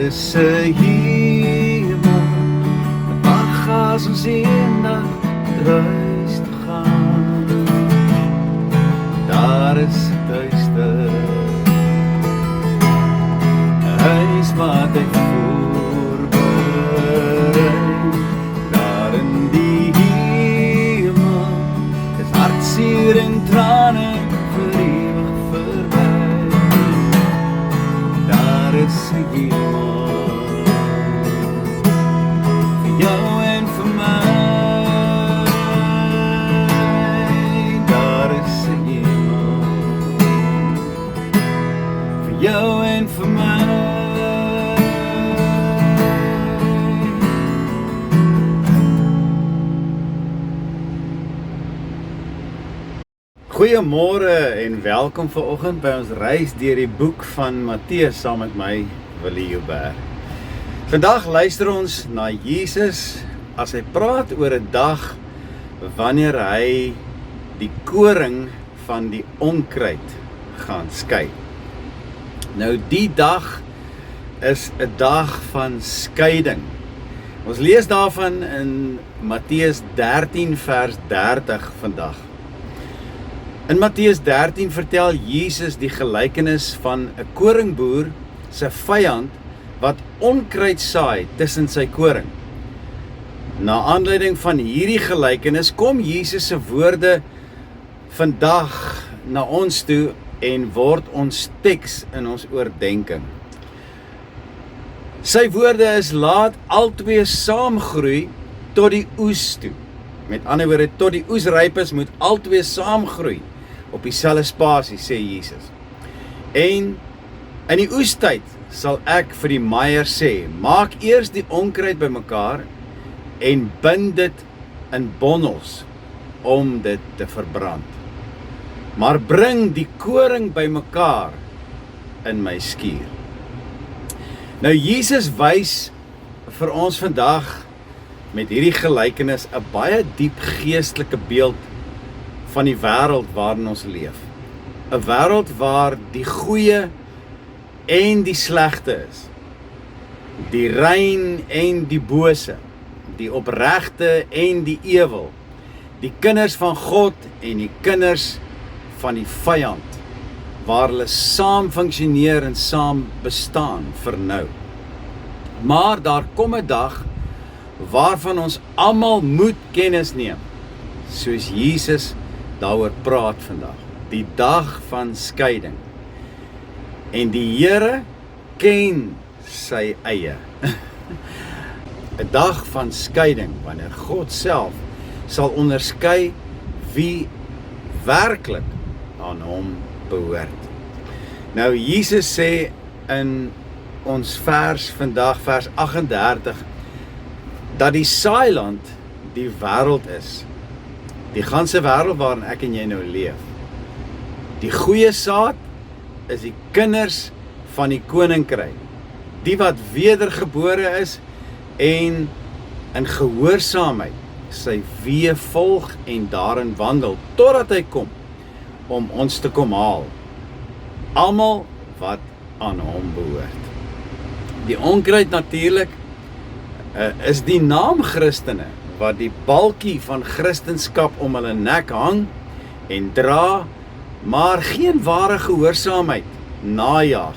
is 'n hemel, wag as ons eendag huis te gaan. Daar is 'n duister huis wat ek voorberei. Daar in die hemel is hartseer en trane vir ewig verby. Daar is 'n hemel vir jou en vir my. Daar is 'n hemel vir jou en vir my. Goeiemôre en welkom vanoggend by ons reis deur die boek van Matteus saam met my, Willie Joubert. Vandag luister ons na Jesus as hy praat oor 'n dag wanneer hy die koring van die onkruid gaan skei. Nou die dag is 'n dag van skeiding. Ons lees daarvan in Matteus 13 vers 30 vandag. In Matteus 13 vertel Jesus die gelykenis van 'n koringboer se vyand wat onkruid saai tussen sy koring. Na aanleiding van hierdie gelykenis kom Jesus se woorde vandag na ons toe en word ons teks in ons oordeenking. Sy woorde is: laat albei saam groei tot die oes toe. Met ander woorde, tot die oes ryp is, moet albei saam groei op dieselfde spasie, sê Jesus. En in die oestyd sal ek vir die maaier sê: maak eers die onkruid bymekaar en bind dit in bondels om dit te verbrand. Maar bring die koring bymekaar in my skuur. Nou Jesus wys vir ons vandag met hierdie gelykenis 'n baie diep geestelike beeld van die wêreld waarin ons leef. 'n Wêreld waar die goeie en die slegte is. Die rein en die bose. Die opregte en die ewel. Die kinders van God en die kinders van die vyand. Waar hulle saam funksioneer en saam bestaan vir nou. Maar daar kom 'n dag waarvan ons almal moet kennis neem, soos Jesus daaroor praat vandag. Die dag van skeiding. En die Here ken sy eie. 'n Dag van skeiding, wanneer God self sal onderskei wie werklik aan hom behoort. Nou Jesus sê in ons vers vandag, vers 38, dat die saailand die wêreld is. Die ganse wêreld waarin ek en jy nou leef. Die goeie saad is die kinders van die koninkryk. Die wat wedergebore is en in gehoorsaamheid sy weë volg en daarin wandel totdat hy kom om ons te kom haal. Almal wat aan hom behoort. Die onkruid natuurlik is die naam Christene wat die balkie van Christenskap om hulle nek hang en dra, maar geen ware gehoorsaamheid najaag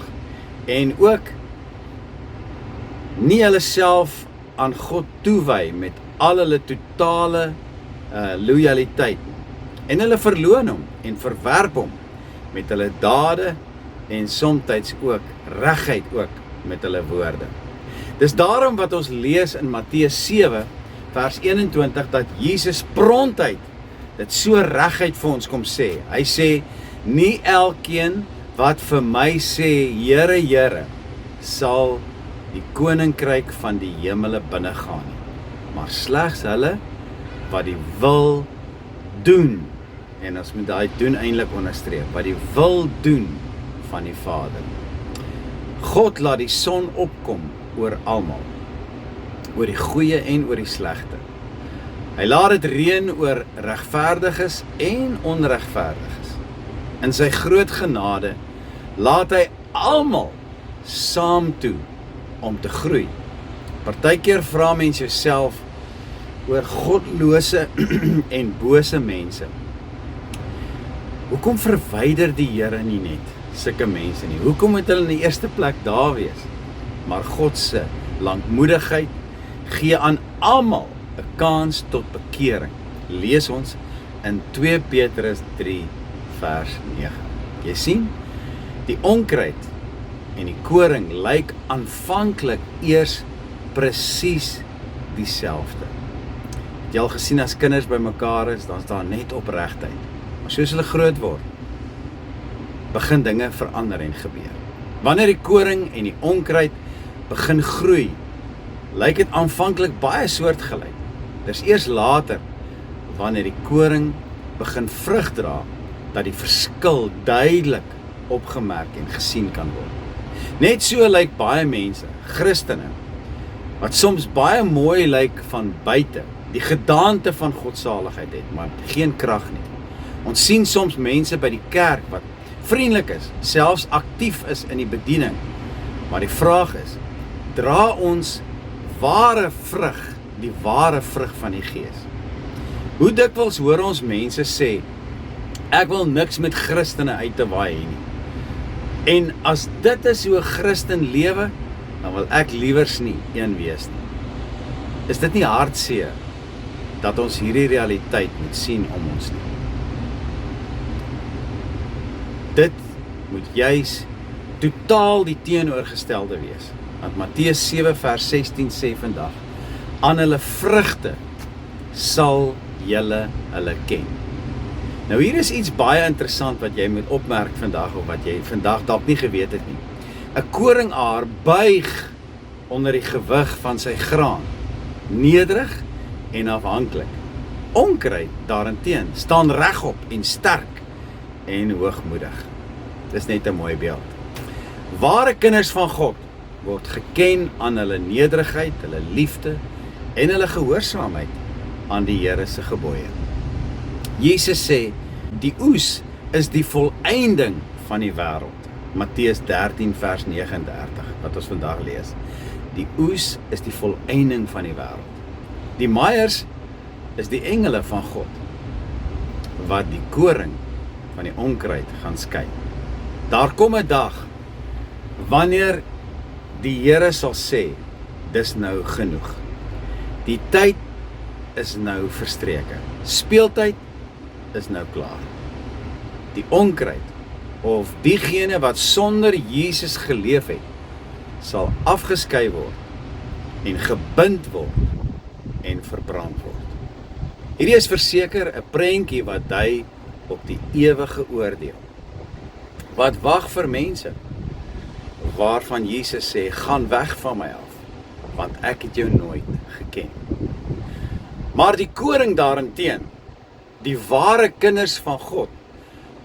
en ook nie hulle self aan God toewy met al hulle totale loyaliteit en hulle verloon hom en verwerp hom met hulle dade en somtyds ook regheid ook met hulle woorde. Dis daarom wat ons lees in Matteus 7 vers 21 dat Jesus prontuit dit so reguit vir ons kom sê. Hy sê: nie elkeen wat vir my sê Here, Here, sal die koninkryk van die hemele binnegaan nie, maar slegs hulle wat die wil doen. En ons moet daai doen eintlik onderstreep, wat die wil doen van die Vader. God laat die son opkom oor almal, oor die goeie en oor die slegte. Hy laat dit reën oor regverdiges en onregverdiges. In sy groot genade laat hy almal saam toe om te groei. Partykeer vra mens jouself oor godlose en bose mense. Hoekom verwyder die Here nie net sulke mense nie? Hoekom moet hulle in die eerste plek daar wees? Maar God se lankmoedigheid gee aan almal 'n kans tot bekering. Lees ons in 2 Petrus 3 vers 9. Jy sien, die onkruid en die koring lyk aanvanklik eers presies dieselfde. Het jy al gesien as kinders bymekaar is, dan is daar net opregtheid. Maar soos hulle groot word, begin dinge verander en gebeur. Wanneer die koring en die onkruid begin groei, lyk dit aanvanklik baie soortgelyk. Dis eers later, wanneer die koring begin vrug dra, dat die verskil duidelik opgemerk en gesien kan word. Net so lyk baie mense, Christene, wat soms baie mooi lyk van buite, die gedaante van godsaligheid het, maar geen krag nie. Ons sien soms mense by die kerk wat vriendelik is, selfs aktief is in die bediening. Maar die vraag is, dra ons ware vrug, die ware vrug van die Gees? Hoe dikwels hoor ons mense sê, ek wil niks met Christene uit te waai nie. En as dit is hoe 'n Christen lewe, dan wil ek liewers nie een wees nie. Is dit nie hartseer dat ons hierdie realiteit moet sien om ons nie? Dit moet juis totaal die teenoorgestelde wees. Want Matteus 7 vers 16 sê vandag, aan hulle vrugte sal julle hulle ken. Nou hier is iets baie interessant wat jy moet opmerk vandag, of wat jy vandag dalk nie geweet het nie. 'n Koringaar buig onder die gewig van sy graan, nederig en afhanklik. Onkruid daarenteen staan regop en sterk en hoogmoedig. Dis net 'n mooi beeld. Ware kinders van God word geken aan hulle nederigheid, hulle liefde en hulle gehoorsaamheid aan die Here se gebooie. Jesus sê, die oes is die volëinding van die wêreld. Matteus 13 vers 39, wat ons vandag lees. Die oes is die volëinding van die wêreld. Die maaiers is die engele van God, wat die koring van die onkruid gaan skei. Daar kom 'n dag, wanneer die Here sal sê, dis nou genoeg. Die tyd is nou verstreke. Speeltyd is nou klaar. Die onkruid, of diegene wat sonder Jesus geleef het, sal afgeskei word en gebind word en verbrand word. Hierdie is verseker 'n prentjie wat dui op die ewige oordeel. Wat wag vir mense waarvan Jesus sê, gaan weg van my af, want ek het jou nooit geken. Maar die koring daarenteen, die ware kinders van God,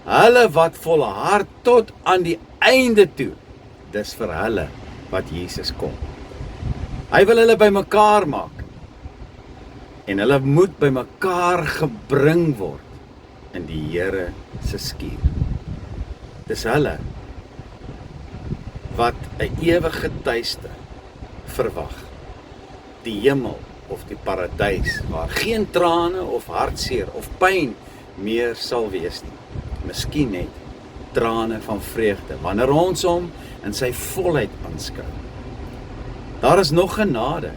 hulle wat volhard tot aan die einde toe, dis vir hulle wat Jesus kom. Hy wil hulle bymekaar maak, en hulle moet bymekaar gebring word in die Here se skuur. Dis hulle wat 'n ewige tuiste verwag, die hemel of die paradys, waar geen trane of hartseer of pyn meer sal wees nie. Miskien net trane van vreugde, wanneer ons hom in sy volheid aanskou. Daar is nog genade,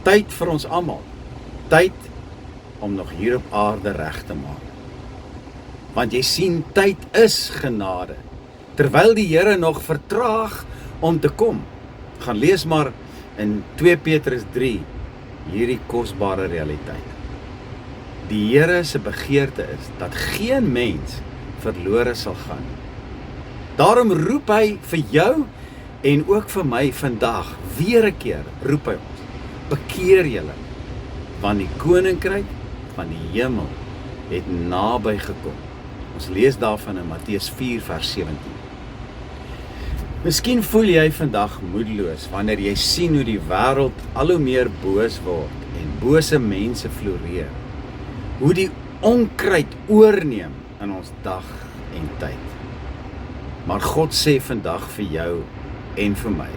tyd vir ons almal, tyd om nog hier op aarde reg te maak. Want jy sien, tyd is genade, terwyl die Here nog vertraag om te kom. Gaan lees maar in 2 Petrus 3, hierdie kosbare realiteit. Die Here se begeerte is, dat geen mens verlore sal gaan. Daarom roep hy vir jou, en ook vir my vandag, weer 'n keer, roep hy ons, bekeer julle, want die koninkryk van die hemel het naby gekom. Ons lees daarvan in Matteus 4 vers 17. Miskien voel jy vandag moedeloos, wanneer jy sien hoe die wêreld al hoe meer boos word, en bose mense floreer. Hoe die onkruid oorneem in ons dag en tyd. Maar God sê vandag vir jou en vir my,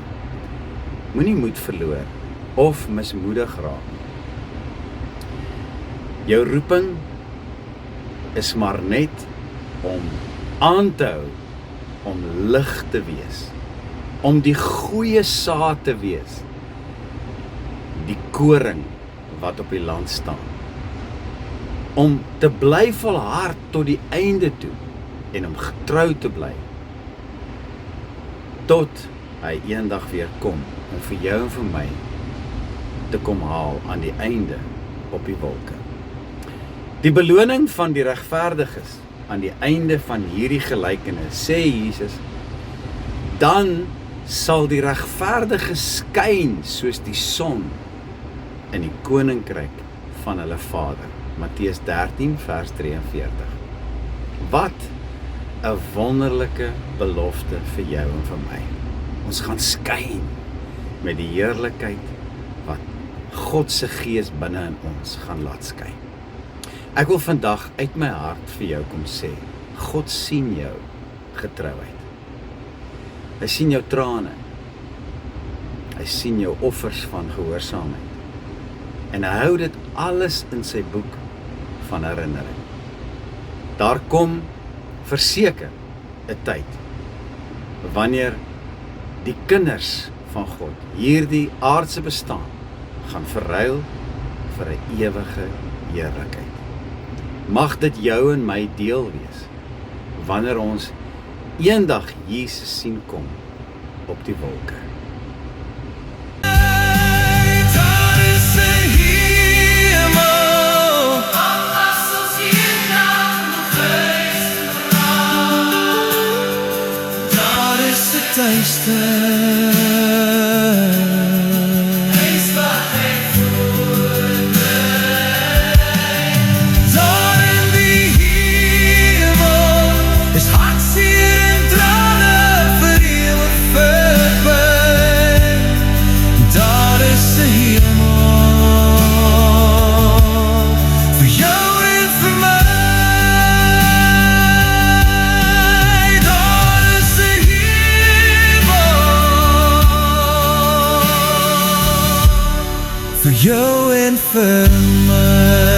Moenie moed verloor of mismoedig raak. Jou roeping is maar net om aan te hou, om lig te wees, om die goeie saad te wees, die koring wat op die land staan, om te bly volhard tot die einde toe en om getrou te bly tot hy eendag weer kom om vir jou en vir my te kom haal aan die einde op die wolke. Die beloning van die regverdiges aan die einde van hierdie gelykenis, sê Jesus, dan sal die regverdige skyn soos die son in die koninkryk van hulle Vader. Matteus 13 vers 43. Wat 'n wonderlike belofte vir jou en vir my. Ons gaan skyn met die heerlikheid wat God se Gees binne in ons gaan laat skyn. Ek wil vandag uit my hart vir jou kom sê, God sien jou getrouheid. Hy sien jou trane. Hy sien jou offers van gehoorsaamheid. En hy hou dit alles in sy boek van herinnering. Daar kom verseker 'n tyd wanneer die kinders van God hierdie aardse bestaan gaan verruil vir 'n ewige heerlikheid. Mag dit jou en my deel wees wanneer ons eendag Jesus sien kom op die wolke. Voor jou en voor mij.